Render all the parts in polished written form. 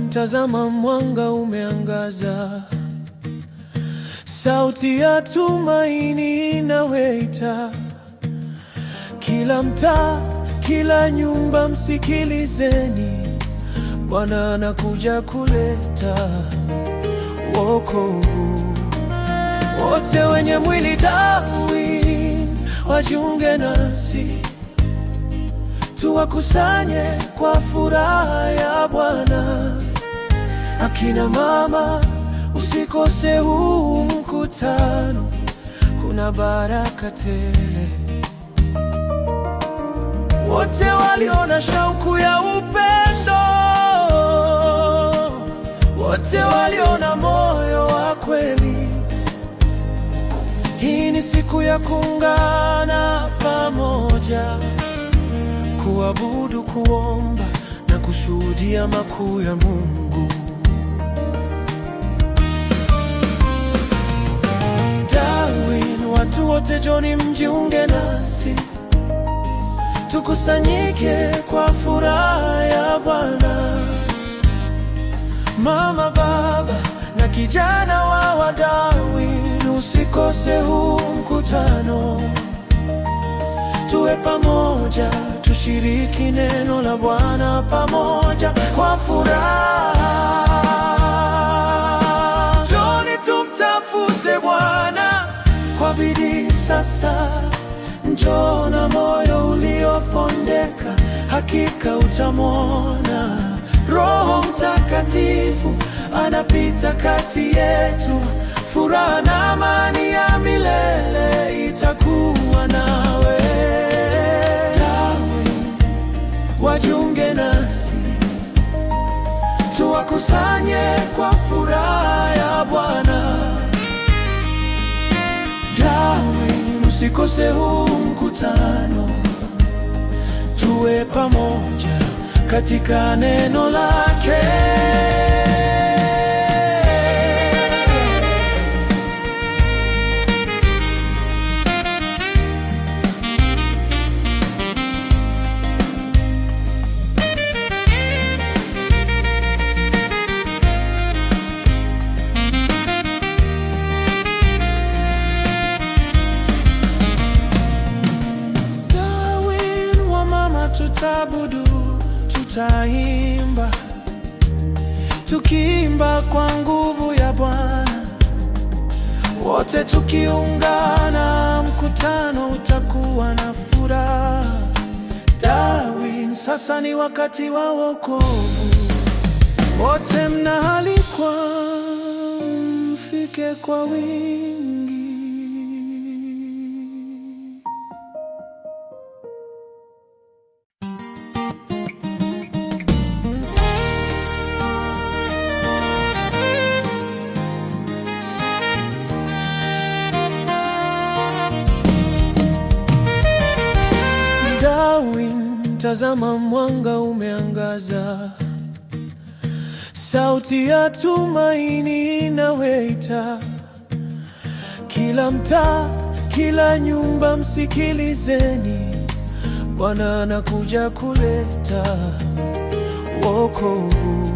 tazama mwanga umeangaza, sauti ya tumaini inawaita. Kila mtaa, kila nyumba, msikilizeni, Bwana anakuja kuleta wokovu. Wote wenye mwili Darwin wajiunge nasi, tuwakusanye kwa furaha ya Bwana. Akina mama, usikose huu mkutano, kuna baraka tele. Wote waliona shauku ya upendo, wote waliona moyo wa kweli. Hii ni siku ya kuungana pamoja, kuabudu, kuomba na kushuhudia makuu ya Mungu. Darwin, watu wote njoni mjiunge nasi, tukusanyike kwa furaha ya Bwana. Mama, baba na kijana wa Darwin, usikose huu mkutano. Tuwe pamoja, tushiriki neno la Bwana pamoja kwa furaha. Njoni tumtafute Bwana kwa bidii sasa. Njoo na moyo uliopondeka, hakika utamwona. Roho Mtakatifu anapita kati yetu, furaha na amani ya milele itakuwa nawe. Darwin, wajiunge nasi, tuwakusanye kwa furaha ya Bwana. Darwin, usikose huu mkutano, tuwe pamoja katika neno lake. Darwin, wa mama, tutabudu, tutaimba, tukiimba kwa nguvu ya Bwana. Wote tukiungana, mkutano utakuwa na furaha. Darwin, sasa ni wakati wa wokovu. Wote mnaalikwa, mfike kwa wingi. Darwin, tazama mwanga umeangaza, sauti ya tumaini inawaita. Kila mtaa, kila nyumba, msikilizeni, Bwana anakuja kuleta wokovu.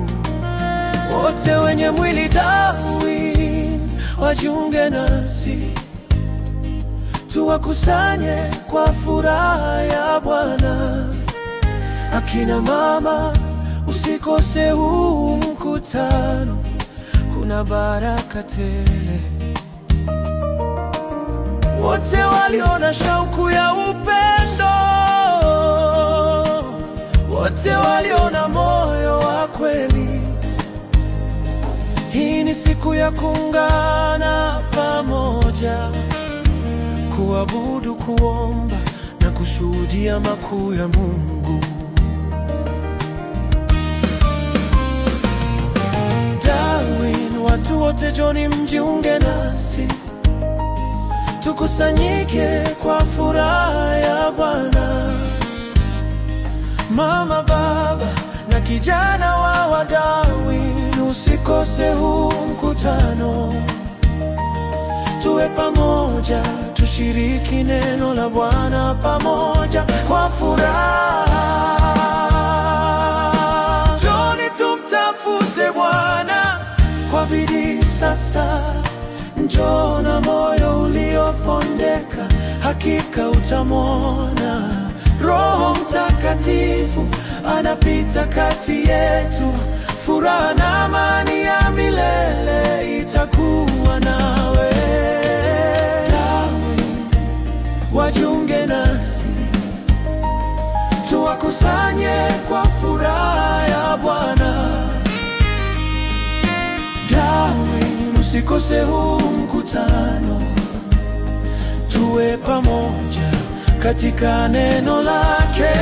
Wote wenye mwili Darwin wajiunge nasi, tuwakusanye kwa furaha ya Bwana. Akina mama, usikose huu mkutano, kuna baraka tele. Wote waliona shauku ya upendo, wote waliona moyo wa kweli. Hii ni siku ya kuungana pamoja, kuabudu, kuomba na kushuhudia makuu ya Mungu. Darwin, watu wote njoni mjiunge nasi, tukusanyike kwa furaha ya Bwana. Mama, baba na kijana wa Darwin, usikose huu mkutano. Tuwe pamoja, tushiriki neno la Bwana pamoja kwa furaha. Njoni Mtafute Bwana kwa bidii sasa, njoo na moyo uliopondeka, hakika utamwona. Roho Mtakatifu anapita kati yetu, furaha na amani ya milele itakuwa nawe. Wajiunge nasi, tuwakusanye kwa furaha ya Bwana. Darwin, usikose huu mkutano, tuwe pamoja katika neno lake.